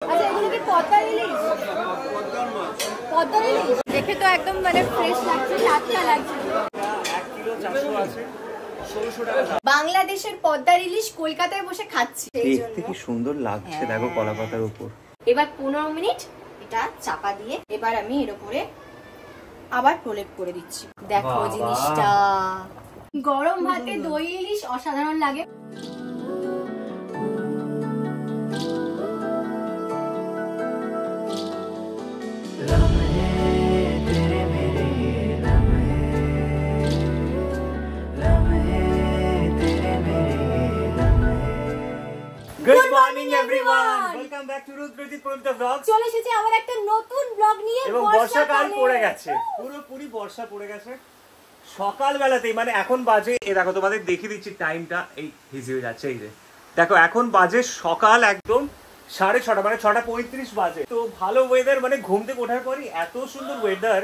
আচ্ছা এগুলো কি পদ্মার ইলিশ? পদ্মার ইলিশ দেখে তো একদম মানে ফ্রেশ লাগছে, টাটকা লাগছে। 1 কিলো 400 আছে, 1600 টাকা। বাংলাদেশের পদ্মার ইলিশ কলকাতায় বসে খাচ্ছি। দেখতে কি সুন্দর লাগছে দেখো কলা পাতার উপর। এবার 15 মিনিট এটা চাপা দিয়ে এবার আমি এর উপরে আবার প্রলেপ করে দিচ্ছি। দেখো জিনিসটা গরম ভাতে দই ইলিশ অসাধারণ লাগে। Good morning everyone, welcome back to Rudrojit Purita Vlogs. চলে এসেছি আবার একটা নতুন ব্লগ নিয়ে। এবং বর্ষাকাল পড়ে গেছে, পুরোপুরি বর্ষা পড়ে গেছে সকাল বেলাতেই। মানে এখন বাজে, এই দেখো তোমাদের দেখিয়ে দিচ্ছি টাইমটা, এই ভিজে হয়ে যাচ্ছে। এই যে দেখো এখন বাজে সকাল একদম 6:30, মানে 6:35 বাজে। তো ভালো ওয়েদার, মানে ঘুম থেকে ওঠার পরই এত সুন্দর ওয়েদার,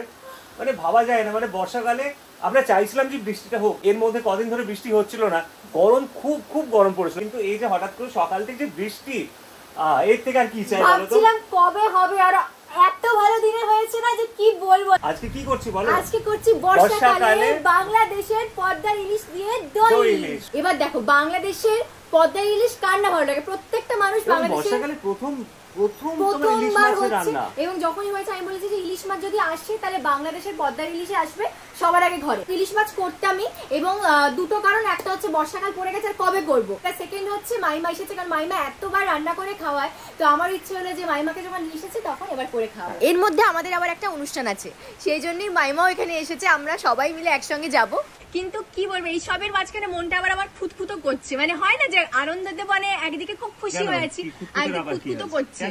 মানে ভাবা যায় না। মানে বর্ষাকালে আমরা চাইছিলাম যে বৃষ্টিটা হোক, এর মধ্যে কদিন ধরে বৃষ্টি হচ্ছিল না, গরম খুব খুব গরম পড়েছিল। কিন্তু এই যে হঠাৎ করে সকাল থেকে যে বৃষ্টি, এর থেকে আর কি চাই বলো তো? ভাবছিলাম কবে হবে, আর এত ভালো দিনে হয়েছে না যে কি বলবো। আজকে কি করছি বলো? আজকে করছি বর্ষাকালে বাংলাদেশের পদ্মার ইলিশ দিয়ে দই ইলিশ। এবার দেখো বাংলাদেশের পদ্মার ইলিশ কার না ভালো লাগে? প্রত্যেকটা মানুষ বাংলাদেশের বর্ষাকালে প্রথমবার হচ্ছে। এবং যখনই হয়েছে আমি বলেছি যে ইলিশ মাছ যদি আসে তাহলে বাংলাদেশের পদ্মার ইলিশে আসবে সবার আগে ঘরে। ইলিশ মাছ করতামই, এবং দুটো কারণ, একটা হচ্ছে বর্ষাকাল পড়ে গেছে আর কবে করবো, সেকেন্ড হচ্ছে মাইমা এসেছে, কারণ মাইমা এতবার রান্না করে খাওয়ায়। তো আমার ইচ্ছে হলো যে মাইমাকে যখন এসেছে তখন এবার করে খাওয়া। এর মধ্যে আমাদের আবার একটা অনুষ্ঠান আছে, সেই জন্যই মাইমাও এখানে এসেছে, আমরা সবাই মিলে একসঙ্গে যাব। কিন্তু কি বলবো, এই সবের মাঝখানে মনটা আবার আমার খুঁতখুতো করছে। মানে হয় না যে আনন্দতে মানে একদিকে খুব খুশি হয়েছি আর খুঁতখুতো করছে।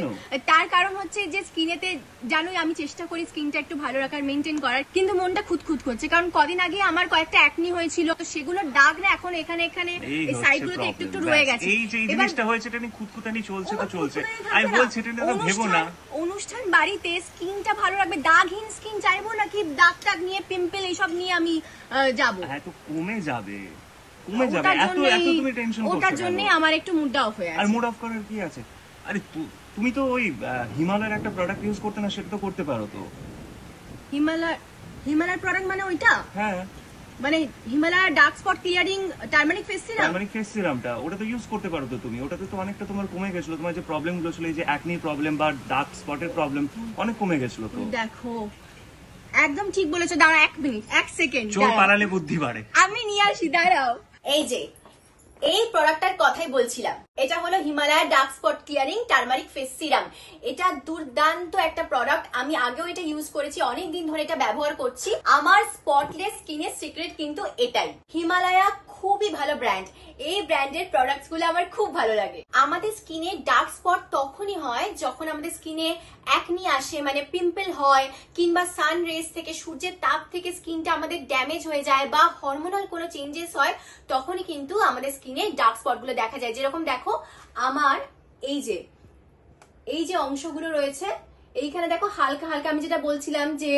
তার কারণ হচ্ছে যে স্কিনেতে জানোই আমি চেষ্টা করি স্কিনটা একটু ভালো রাখার, মেনটেন করার, কিন্তু মনটা খুঁতখুত করছে। কারণ কদিন আগে আমার কয়েকটা অ্যাকনি হয়েছিল, তো সেগুলোর দাগ না এখন এখানে এই সাইডগুলোতে একটু একটু রয়ে গেছে। এই যে জিনিসটা হয়েছে এটা নিয়ে খুঁতখুতানি চলছে তো চলছে। আমি বলছি এটা নিয়ে ভেবো না। অনুষ্ঠান বাড়িতে স্কিনটা ভালো রাখবে, দাগহীন স্কিন চাইবো নাকি দাগ টাগ নিয়ে, পিম্পল এইসব নিয়ে আমি যাবো? হ্যাঁ তো কমে যাবে, এত তুমি টেনশন করছো। ওটার জন্যই আমার একটু মুড অফ হয়ে আছে। আর মুড অফ করার কি আছে? আরে তুমি তো ওই হিমালয়ের একটা প্রোডাক্ট ইউজ করতে না, সেটা তো করতে পারো তো। হিমালয়ের প্রোডাক্ট মানে ওইটা? হ্যাঁ, মানে Himalaya dark spot clearing turmeric face serum. Turmeric face সিরামটা ওটা তো ইউজ করতে পারো তো তুমি। ওটাতে তো অনেকটা তোমার কমে গেছিল, তোমার যে প্রবলেম গুলো ছিল, এই যে অ্যাকনি প্রবলেম বা ডার্ক স্পটের প্রবলেম, অনেক কমে গেছিল তো। দেখো একদম ঠিক বলেছো। দাঁড়াও 1 মিনিট 1 সেকেন্ড, চোখ পালালে বুদ্ধি বাড়ে। আমি নিয়ে আসি, দাঁড়াও। এই যে এই প্রোডাক্টটার কথাই বলছিলাম, এটা হলো Himalaya dark spot clearing turmeric face serum. এটা দুর্দান্ত একটা প্রোডাক্ট, আমি আগেও এটা ইউজ করেছি, অনেক দিন ধরে এটা ব্যবহার করছি। আমার স্পটলেস স্কিনের সিক্রেট কিন্তু এটাই। হিমালয়া খুবই ভালো ব্র্যান্ড, এই ব্র্যান্ডের প্রোডাক্টস গুলো আমার খুব ভালো লাগে। আমাদের স্কিনে ডার্ক স্পট তখনই হয় যখন আমাদের স্কিনে অ্যাকনি আসে, মানে পিম্পল হয়, কিংবা সান রেস থেকে, সূর্যের তাপ থেকে স্কিনটা আমাদের ড্যামেজ হয়ে যায়, বা হরমোনাল কোনো চেঞ্জেস হয়, তখনই কিন্তু আমাদের স্কিনে ডার্ক স্পট গুলো দেখা যায়। যেরকম দেখো আমার এই যে অংশগুলো রয়েছে, এইখানে দেখো হালকা হালকা, আমি যেটা বলছিলাম যে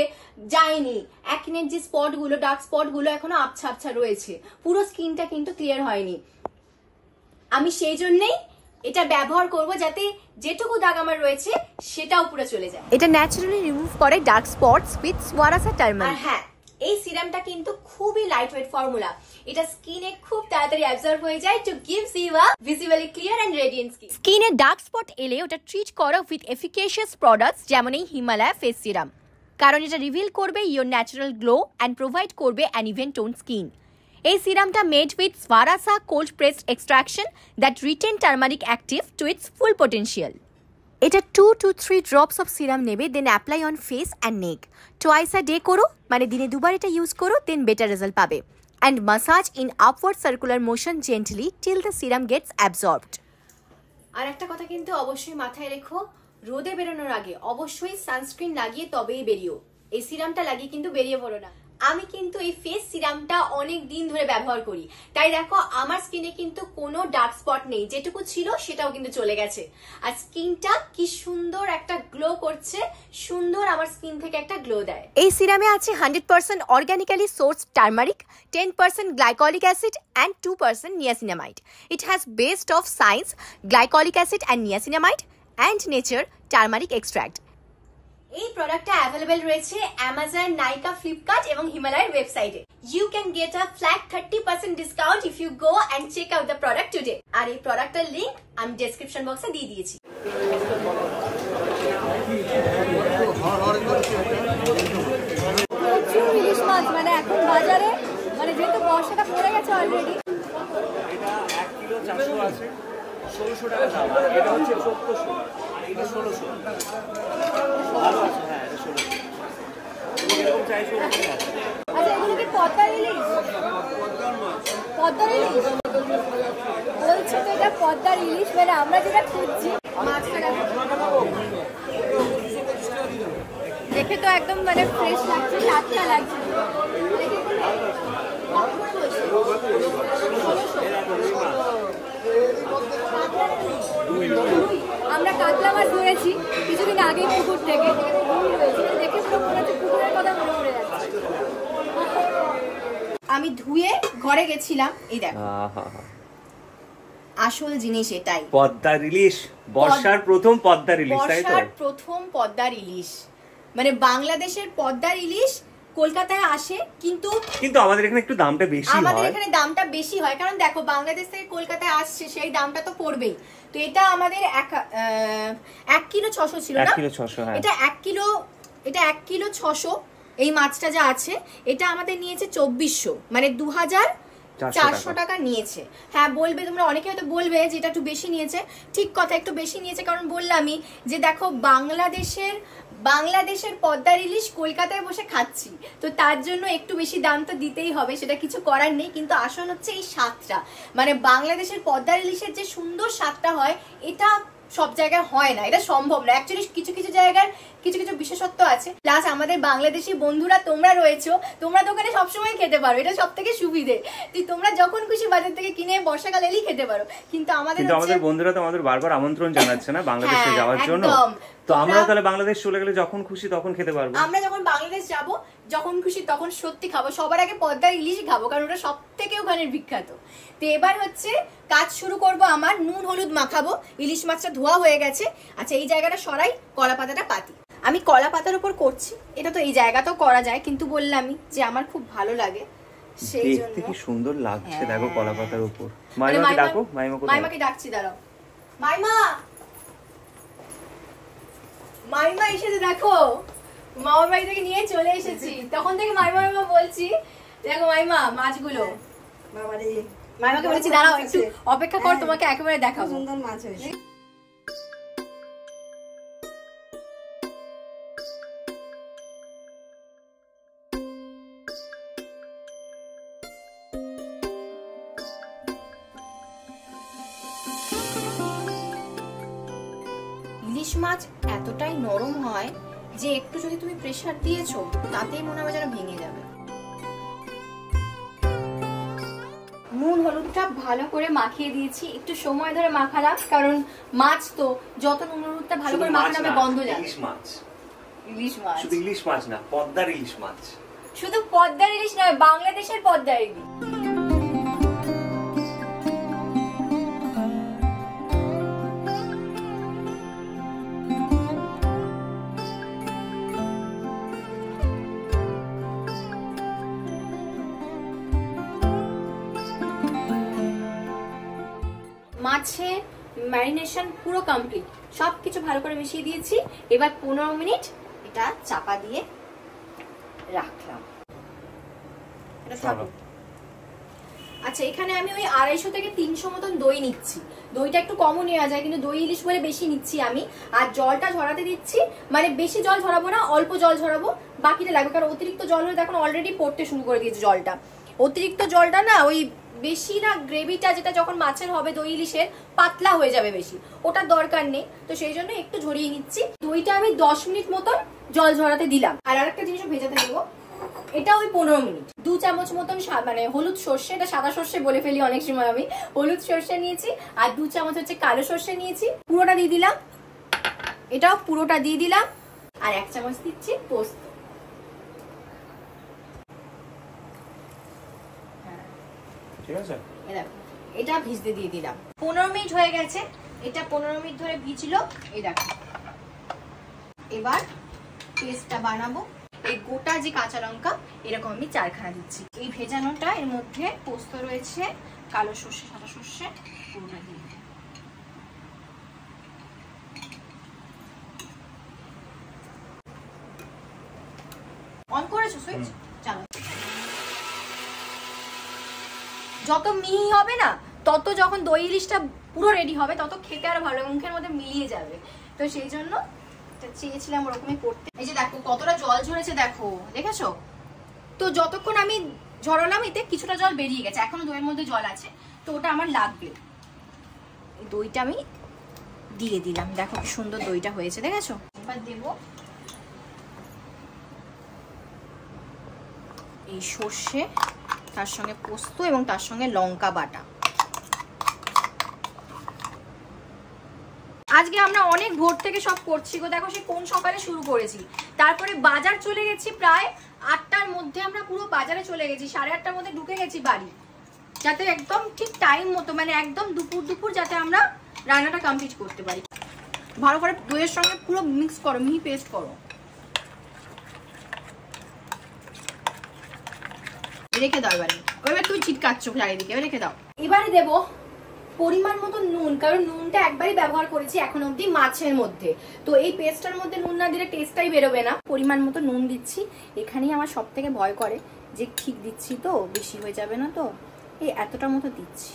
যায়নি, অ্যাকনের যে স্পট গুলো, ডার্ক স্পট গুলো এখনো আবছা আবছা রয়েছে, পুরো স্কিনটা কিন্তু ক্লিয়ার হয়নি। আমি সেই জন্যই এটা ব্যবহার করব, যাতে যেটুকু দাগ আমার রয়েছে সেটাও পুরো চলে যায়। এটা ন্যাচারালি রিমুভ করে ডার্ক স্পটস উইথ সোয়ারাসা টার্মারিক। আর হ্যাঁ, এই সিরামটা কিন্তু খুবই লাইট ওয়েট ফর্মুলা, এটা স্কিনে খুব তাড়াতাড়ি অ্যাবজর্ব হয়ে যায়, to gives you a visibly clear and radiant skin. স্কিনে ডার্ক স্পট এলে ওটা ট্রিট করো উইথ এফিকেশিয়াস প্রোডাক্টস, যেমন এই হিমালয়া ফেস সিরাম, কারণ এটা রিভিল করবে your natural glow and provide করবে অ্যান ইভেন টোন স্কিন। এই সিরামটা made with Swarasa cold pressed extraction that retain turmeric active to its full potential. এটা 2 to 3 ড্রপস অফ সিরাম নেবে, then apply on face and neck. Twice a day করো, মানে দিনে দুবার এটা ইউজ করো, দেন বেটার রেজাল্ট পাবে। And massage in upward circular motion gently till the serum gets absorbed. আর একটা কথা কিন্তু অবশ্যই মাথায় রেখো, রোদে বেরোনোর আগে অবশ্যই সানস্ক্রিন লাগিয়ে তবেই বেরিও। এই সিরামটা লাগিয়ে কিন্তু বেরিয়ে পড়ো না। আমি কিন্তু এই ফেস সিরামটা অনেক দিন ধরে ব্যবহার করি, তাই দেখো আমার স্কিনে কিন্তু কোনো ডার্ক স্পট নেই, যেটুকু ছিল সেটাও কিন্তু চলে গেছে। আর স্কিনটা কি সুন্দর একটা গ্লো করছে, সুন্দর আমার স্কিন থেকে একটা গ্লো দেয়। এই সিরামে আছে 100% organically source turmeric, 10% glycolic acid and 2% niacinamide. It has based of science, glycolic acid and niacinamide, and nature turmeric extract. এই প্রোডাক্টটা অ্যাভেলেবেল রয়েছে অ্যামাজন, নাইকা, ফ্লিপকার্ট এবং হিমালয়ের ওয়েবসাইটে। You can get a flat 30% discount if you go and check out the product today. আর এই প্রোডাক্টের link আমি ডেসক্রিপশন বক্সে দিয়ে দিয়েছি। প্রচুর ইলিশ মাছ মানে এখন বাজারে, মানে যেহেতু বর্ষাটা পড়ে গেছে অলরেডি। এটা 1 কিলো 400 আছে, 1600 টাকা দাম। আর এটা হচ্ছে 1400 আর এটা 1600। ভালো আছে, হ্যাঁ এটা 1600। তুমি এরকম চাইছো ওরকম আছে। আচ্ছা এগুলো কি পদ্মার ইলিশ? পদ্মার ইলিশ বলছে তো, এটা পদ্মার ইলিশ। মানে আমরা যেটা খুঁজছি মাছটা দেখে তো একদম মানে ফ্রেশ লাগছে, টাটকা লাগছে। আমরা কাতলা মাছ ধরেছি কিছুদিন আগে পুকুর থেকে, দেখে পুরো মনে হচ্ছে পুকুরের কথা মনে পড়ে যাচ্ছে। আমি ধুয়ে ঘরে গেছিলাম, এই দেখো আসল জিনিস এটাই, পদ্মার ইলিশ, বর্ষার প্রথম পদ্মার ইলিশ, তাই তো? বর্ষার প্রথম পদ্মার ইলিশ, মানে বাংলাদেশের পদ্মার ইলিশ কলকাতায় আসে, কিন্তু আমাদের এখানে একটু দামটা বেশি হয়। আমাদের এখানে দামটা বেশি হয় কারণ দেখো বাংলাদেশ থেকে কলকাতায় আসছে, সেই দামটা তো পড়বেই। তো এটা আমাদের 1 কিলো 600 ছিল না? 1 কিলো 600, হ্যাঁ। এটা 1 কিলো 600। এই মাছটা যা আছে এটা আমাদের নিয়েছে 2400, মানে 2400 টাকা নিয়েছে। হ্যাঁ বলবে তোমরা, অনেকে হয়তো বলবে যে এটা একটু বেশি নিয়েছে। ঠিক কথা, একটু বেশি নিয়েছে, কারণ বললামই যে দেখো বাংলাদেশের পদ্মার ইলিশ কলকাতায় বসে খাচ্ছি, তো তার জন্য একটু বেশি দাম তো দিতেই হবে, সেটা কিছু করার নেই। কিন্তু আসল হচ্ছে এই স্বাদটা, মানে বাংলাদেশের পদ্মার ইলিশের যে সুন্দর স্বাদটা হয়, এটা সব জায়গায় হয় না, এটা সম্ভব না। অ্যাকচুয়ালি কিছু কিছু জায়গার কিছু কিছু বিশেষত্ব আছে। প্লাস আমাদের বাংলাদেশি বন্ধুরা তোমরা রয়েছো, তোমরা দোকানে সবসময় খেতে পারো, এটা সব থেকে সুবিধে। তোমরা যখন খুশি বাজার থেকে কিনে বর্ষাকাল এলেই খেতে পারো। কিন্তু আমাদের বন্ধুরা তো আমাদের বারবার আমন্ত্রণ জানাচ্ছে না বাংলাদেশে যাওয়ার জন্য, তো আমরা তাহলে বাংলাদেশ চলে গেলে যখন খুশি তখন খেতে পারবো। আমরা যখন বাংলাদেশ যাব, যখন খুশি তখন সত্যি খাবো। সবার আগে পদ্মার ইলিশই খাবো, কারণ ওটা সব থেকে ওখানের বিখ্যাত। তো এবার হচ্ছে কাজ শুরু করব। আমার নুন হলুদ মাখাবো। ইলিশ মাছটা ধোয়া হয়ে গেছে। আচ্ছা এই জায়গাটা সরাই, কলা পাতাটা পাতি। আমি কলা পাতার উপর করছি, এটা তো এই জায়গাটাও করা যায়, কিন্তু বললামই যে আমার খুব ভালো লাগে, সেই জন্য। দেখতে কি সুন্দর লাগছে, দেখো কলা পাতার উপর। মাইমাকে ডাকো, মাইমাকে ডাকছি, দাঁড়াও। মাইমা এসেছে, দেখো মামার বাড়ি থেকে নিয়ে চলে এসেছি। তখন থেকে মাইমা বলছি, দেখো মাইমা মাছগুলো। মাইমাকে বলেছি দাঁড়াও একটু অপেক্ষা কর, তোমাকে একেবারে দেখাবো। সুন্দর মাছ হয়েছে। ইলিশ মাছ এতটাই নরম হয় যে একটু যদি তুমি প্রেসার দিয়েছো তাতেই মনে হবে যেন ভেঙে যাবে। নুন হলুদটা ভালো করে মাখিয়ে দিয়েছি, একটু সময় ধরে মাখালাম, কারণ মাছ তো যত নুন হলুদটা ভালো করে মাখানো হবে গন্ধ যাবে। ইলিশ মাছ, শুধু ইলিশ মাছ না, পদ্মার ইলিশ মাছ। শুধু পদ্মার ইলিশ নয়, বাংলাদেশের পদ্মার ইলিশ। মাছে ম্যারিনেশন পুরো কমপ্লিট, সবকিছু ভালো করে মিশিয়ে দিয়েছি। এবার 15 মিনিট এটা চাপা দিয়ে রাখলাম, এটা থাকুক। আচ্ছা এখানে আমি ওই 250 থেকে 300 মতন দই নিচ্ছি। দইটা একটু কমও নেওয়া যায়, কিন্তু দই ইলিশ বলে বেশি নিচ্ছি আমি। আর জলটা ঝরাতে দিচ্ছি, মানে বেশি জল ঝরাবো না, অল্প জল ঝরাবো, বাকিটা লাগবে। কারণ অতিরিক্ত জল হলে দেখুন অলরেডি পড়তে শুরু করে দিয়েছে জলটা। অতিরিক্ত জলটা না, ওই বেশি না, গ্রেভিটা যেটা যখন মাছের হবে দই ইলিশের পাতলা হয়ে যাবে বেশি, ওটার দরকার নেই। তো সেই জন্য একটু ঝরিয়ে নিচ্ছি। দইটা আমি 10 মিনিট মতন জল ঝরাতে দিলাম। আর আরেকটা জিনিস ভেজাতে দেবো, এটা ওই 15 মিনিট। 2 চামচ মতন মানে হলুদ সর্ষে, এটা সাদা সর্ষে বলে ফেলি অনেক সময় আমি, হলুদ সর্ষে নিয়েছি। আর 2 চামচ হচ্ছে কালো সর্ষে নিয়েছি, পুরোটা দিয়ে দিলাম। এটাও পুরোটা দিয়ে দিলাম। আর 1 চামচ দিচ্ছি পোস্ত। ঠিক আছে, এটা ভিজতে দিয়ে দিলাম। 15 মিনিট হয়ে গেছে, এটা 15 মিনিট ধরে ভিজলো। এই দেখো, এবার পেস্টটা বানাবো। এই গোটা যে কাঁচা লঙ্কা এরকম আমি 4খানা দিচ্ছি। এই ভেজানোটা এর মধ্যে পোস্ত রয়েছে, কালো সর্ষে, সাদা সর্ষে, পুরোটা দিয়ে দিই। অন করেছো সুইচ? চলো, যত মিহি হবে না তত, যখন দই ইলিশটা পুরো রেডি হবে তত খেতে আরো ভালো, মুখের মধ্যে মিলিয়ে যাবে। তো সেই জন্য চেয়েছিলাম ওরকমই করতে। এই যে দেখো কতটা জল ঝরেছে, দেখো, দেখেছো তো? যতক্ষণ আমি ঝরালাম এতে কিছুটা জল বেরিয়ে গেছে, এখনো দইয়ের মধ্যে জল আছে, তো ওটা আমার লাগবে। এই দইটা আমি দিয়ে দিলাম, দেখো কি সুন্দর দইটা হয়েছে, দেখেছো? এবার দেবো এই সর্ষে, তার সঙ্গে পোস্ত এবং তার সঙ্গে লঙ্কা বাটা। আজকে আমরা অনেক ভোর থেকে সব করছি গো, দেখো সে কোন সকালে শুরু করেছি, তারপরে বাজার চলে গেছি প্রায় 8টার মধ্যে, আমরা পুরো বাজারে চলে গেছি, 8:30টার মধ্যে ঢুকে গেছি বাড়ি, যাতে একদম ঠিক টাইম মতো, মানে একদম দুপুর যাতে আমরা রান্নাটা কমপ্লিট করতে পারি। ভালো করে দইয়ের সঙ্গে পুরো মিক্স করো, মিহি পেস্ট করো। রেখে দাও, এবার তুই ছিটকাচ্ছ চারিদিকে, রেখে দাও। এবারে দেবো পরিমাণ মতো নুন, কারণ নুনটা একবারই ব্যবহার করেছি এখন অব্দি মাছের মধ্যে, তো এই পেস্টটার মধ্যে নুন না দিলে টেস্টটাই বেরোবে না। পরিমাণ মতো নুন দিচ্ছি, এখানেই আমার সব থেকে ভয় করে যে ঠিক দিচ্ছি তো বেশি হয়ে যাবে না, তো এই এতটা মতো দিচ্ছি।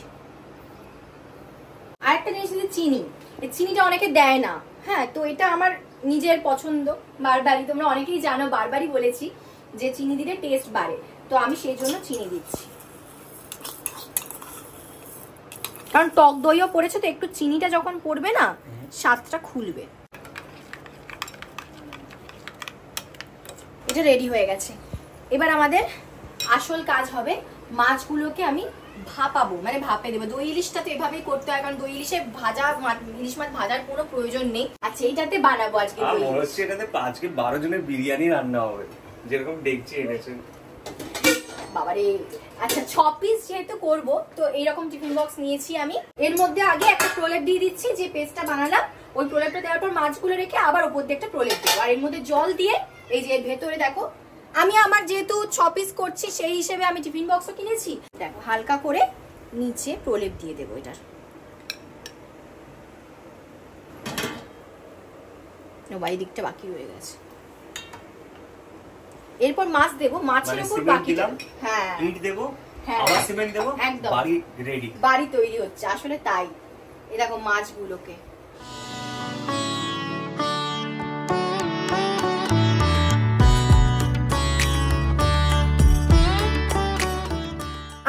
আর একটা জিনিস দিচ্ছি চিনি, এই চিনিটা অনেকে দেয় না, হ্যাঁ, তো এটা আমার নিজের পছন্দ, বারবারই তোমরা অনেকেই জানো, বারবারই বলেছি যে চিনি দিলে টেস্ট বাড়ে, তো আমি সেই জন্য চিনি দিচ্ছি। কারণ টক দইও পড়েছে, তো একটু চিনিটা যখন পড়বে না স্বাদটা খুলবে। এটা রেডি হয়ে গেছে। এবার আমাদের আসল কাজ হবে, মাছগুলোকে আমি ভাপাবো, মানে ভাপে দেবো। দই ইলিশটা তো এভাবেই করতে হয়, কারণ দই ইলিশে ভাজা, ইলিশ মাছ ভাজার কোনো প্রয়োজন নেই। আচ্ছা, এইটাতে বানাবো আজকে দই ইলিশ। এটাতে আজকে 12 জনের বিরিয়ানি রান্না হবে, যেরকম দেখছি এনেছেন বাবারে। আচ্ছা, 6 পিস যেহেতু করবো, তো এইরকম টিফিন বক্স নিয়েছি আমি। এর মধ্যে আগে একটা প্রলেপ দিয়ে দিচ্ছি, যে পেস্টটা বানালাম ওই প্রলেপটা দেওয়ার পর মাছগুলো রেখে আবার ওপর দিয়ে একটা প্রলেপ দেবো, আর এর মধ্যে জল দিয়ে এই যে ভেতরে দেখো, আমি আমার যেহেতু 6 পিস করছি সেই হিসেবে আমি টিফিন বক্সও কিনেছি, দেখো হালকা করে নিচে প্রলেপ দিয়ে দেবো এটার। এই দিকটা বাকি রয়ে গেছে। এরপর মাছ দেবো, মাছের উপর বাকি, হ্যাঁ ইট দেবো, হ্যাঁ আবার সিমেন্ট দেবো, একদম বাড়ি রেডি, বাড়ি তৈরি হচ্ছে আসলে তাই। এই দেখো মাছগুলোকে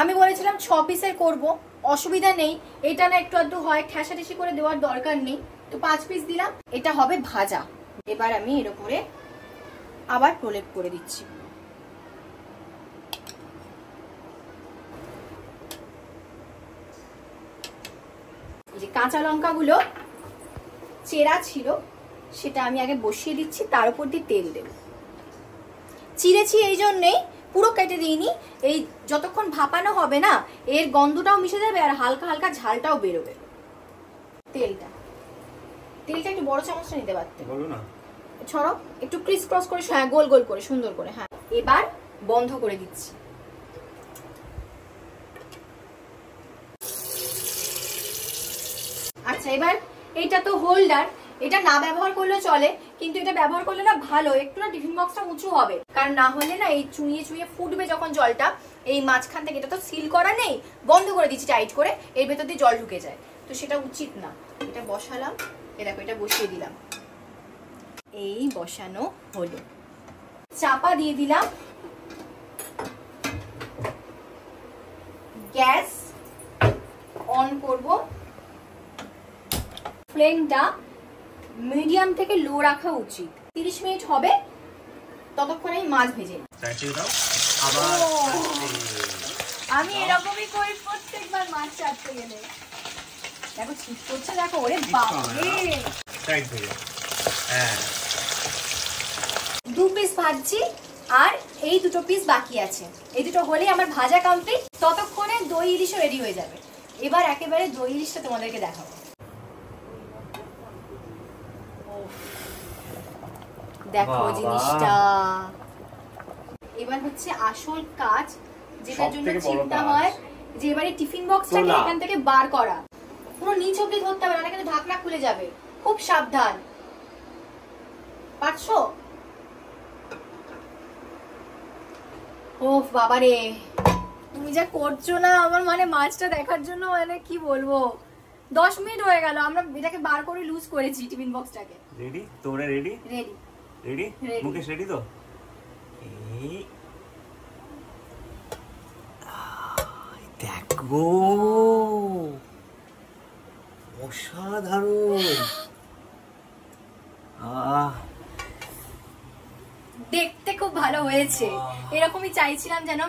আমি বলেছিলাম 6 পিসের করব, অসুবিধা নেই, এটা না একটু আধটু হয়, ঠেসাঠেসি করে দেওয়ার দরকার নেই, তো 5 পিস দিলাম। এটা হবে ভাজা। এবার আমি এর উপরে আবার প্রলেপ করে দিচ্ছি। এই যে কাঁচা লঙ্কাগুলো চেরা ছিল সেটা আমি আগে বসিয়ে দিচ্ছি, তার উপর দিয়ে তেল দেব। চিড়েছি এই জন্যেই, পুরো কেটে দিইনি, এই যতক্ষণ ভাপানো হবে না এর গন্ধটাও মিশে যাবে আর হালকা হালকা ঝালটাও বেরোবে। তেলটা একটু বড় চামচটা নিতে পারতে, বলো না, ছড়ো একটু ক্রিস ক্রস করে, হ্যাঁ গোল গোল করে সুন্দর করে, হ্যাঁ। এবার বন্ধ করে দিচ্ছি। আচ্ছা, এবার এটা তো হোল্ডার, এটা না ব্যবহার করলেও চলে, কিন্তু এটা ব্যবহার করলে না ভালো, একটু না টিফিন বক্সটা উঁচু হবে, কারণ না হলে না এই চুইয়ে চুইয়ে ফুটবে যখন জলটা এই মাঝখান থেকে। এটা তো সিল করা নেই, বন্ধ করে দিচ্ছি টাইট করে, এর ভেতর দিয়ে জল ঢুকে যায়, তো সেটা উচিত না। এটা বসালাম, এ দেখো এটা বসিয়ে দিলাম, এই বসানো হলো। চাপা দিয়ে দিলাম, গ্যাস অন করব, ফ্লেমটা মিডিয়াম থেকে লো রাখা উচিত। 30 মিনিট হবে, ততক্ষণে আমি মাছ ভেজে নিই। আমি এরকমই করি প্রত্যেকবার মাছ চাটতে গেলে। দেখো ছিট করছে, দেখো, ওরে বাবারে। 2 পিস ভাজছি আর এই 2 পিস বাকি আছে, এই দুটো হলেই আমার ভাজা কমপ্লিট। ততক্ষণে দই ইলিশও রেডি হয়ে যাবে। এবার একেবারে দই ইলিশটা তোমাদেরকে দেখাবো। দেখো বাবা। জিনিসটা, এবার হচ্ছে আসল কাজ, যেটার জন্য সবথেকে বড় চিন্তা কাজ। হয় যে এবারে টিফিন বক্সটাকে তোলা। এখান থেকে বার করা, পুরো নিচ অব্দি ধরতে হবে না, কিন্তু ঢাকনা খুলে যাবে, খুব সাবধান। পারছো? ওফ বাবারে, তুমি যা করছো না, আমার মানে মাছটা দেখার জন্য মানে কি বলবো, 10 মিনিট হয়ে গেল আমরা এটাকে বার করে লুজ করেছি টিফিন বক্সটাকে। রেডি? তোমরা ready? Ready? Ready? Ready. Mukesh ready তো? এই দেখো, অসাধারণ। দেখতে খুব ভালো হয়েছে, এরকমই চাইছিলাম যেন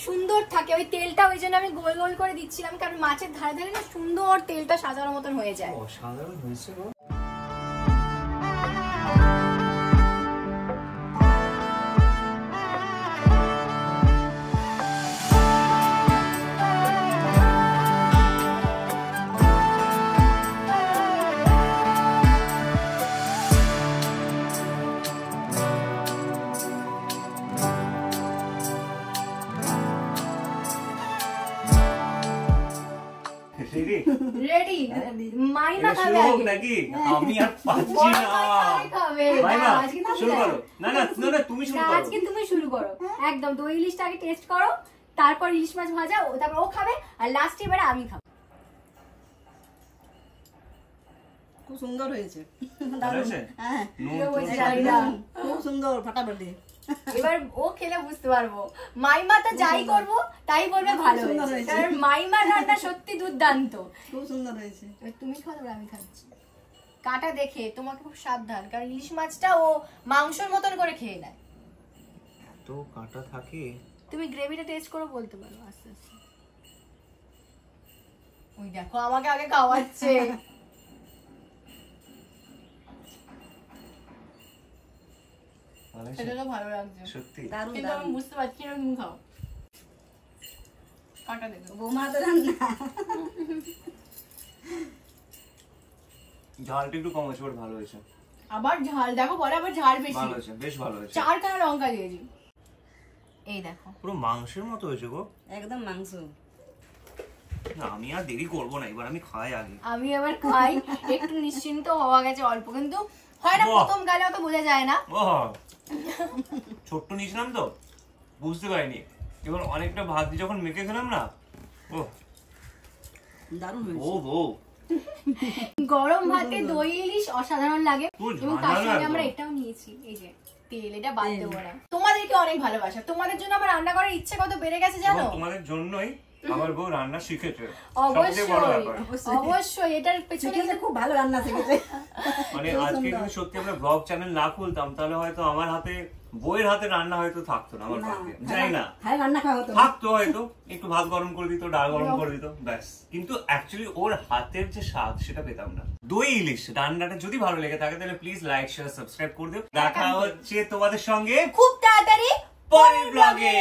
সুন্দর থাকে। ওই তেলটা ওই জন্য আমি গোল গোল করে দিচ্ছিলাম, কারণ মাছের ধারে ধারে না সুন্দর তেলটা সাজানোর মতন হয়ে যায়। অসাধারণ হয়েছে গো। রেডি? রেডি? মাইমা এটা খাবে শুরু হোক আগে। নাকি? আমি আর পাচ্ছি বড় না। মাইমাই খাবে। মাইমা, না, আজকে তুমি শুরু দেখ। করো। না না না না, তুমি শুরু না, করো। আজকে তুমি শুরু করো, একদম দই ইলিশটা আগে টেস্ট করো, তারপর ইলিশ মাছ ভাজা, তারপর ও খাবে, আর লাস্টে এবারে আমি খাবো। খুব সুন্দর হয়েছে। ভালো হয়েছে? হ্যাঁ, নুন কেউ টুন বলছে সব জানি দিলে? না। খুব সুন্দর, ফাটাফাটি। এবার ও খেলে বুঝতে পারবো, মাইমা তো যাই করবো তাই বলবে ভালো সুন্দর হয়েছে, হয়েছে। কারণ মাইমার রান্না সত্যি দুর্দান্ত। খুব সুন্দর হয়েছে। এবার তুমি খাও, তারপর আমি খাচ্ছি। কাটা দেখে তোমাকে খুব সাবধান, কারণ ইলিশ মাছটা ও মাংসের মতন করে খেয়ে নেয়। এত কাঁটা থাকে। তুমি গ্রেভিটা টেস্ট করে বলতে পারো আস্তে আস্তে। ওই দেখো আমাকে আগে খাওয়াচ্ছে। ভালো হয়েছে? সেটা তো ভালো লাগছে সত্যি? দারুণ কিন্তু আমি দারুণ। বুঝতে পারছি না, তুমি খাও। কাটা দেখো। বৌমা তো রান্না। ঝালটা একটু কম হয়েছে, বাট ভালো হয়েছে। আবার ঝাল দেখো, পরে আবার ঝাল বেশি। ভালো হয়েছে, বেশ ভালো হয়েছে। 4খানা লঙ্কা দিয়েছি। এই দেখো, পুরো মাংসের মতো হয়েছে গো। একদম মাংস। না, আমি আর দেরি করবো না, এবার আমি খাই আগে। আমি এবার খাই, একটু নিশ্চিন্ত হওয়া গেছে অল্প, কিন্তু হয় না বাহ। প্রথম গালে অত বোঝা যায় না। ও ছোট্ট নিয়েছিলাম তো, বুঝতে পারিনি। এবার অনেকটা ভাত দিয়ে যখন মেখে খেলাম না, ও দারুণ হয়েছে। ও বউ, গরম ভাতে দই ইলিশ অসাধারণ লাগে। পুরো এবং তার ঝাঁঝালো সঙ্গে একদম। আমরা এটাও নিয়েছি, এই যে তেল, এটা বাদ দেবো না। তোমাদেরকে অনেক ভালোবাসা, তোমাদের জন্য আমার রান্না করার ইচ্ছে কত বেড়ে গেছে জানো। এবং তোমাদের জন্যই আমার বউ রান্না শিখেছে। সবচেয়ে বড় অবশ্যই ব্যাপার। অবশ্যই, এটার পেছনে শিখেছে, খুব ভালো রান্না শিখেছে। মানে খুব আজকে সুন্দর। যদি সত্যি আমরা ব্লগ চ্যানেল না খুলতাম, তাহলে হয়তো আমার হাতে, বইয়ের হাতে রান্না হয়তো থাকতো না আমার না, পাতে। জানি না, হ্যাঁ, রান্না খাওয়া হতো না। থাকতো হয়তো, একটু ভাত গরম করে দিত, ডাল গরম করে দিত, ব্যাস। কিন্তু অ্যাকচুয়ালি ওর হাতের যে স্বাদ, সেটা পেতাম না। দই ইলিশ রান্নাটা যদি ভালো লেগে থাকে, তাহলে প্লিজ লাইক, শেয়ার, সাবস্ক্রাইব করে দিও। দেখা হচ্ছে তোমাদের সঙ্গে খুব তাড়াতাড়ি পরের ব্লগে।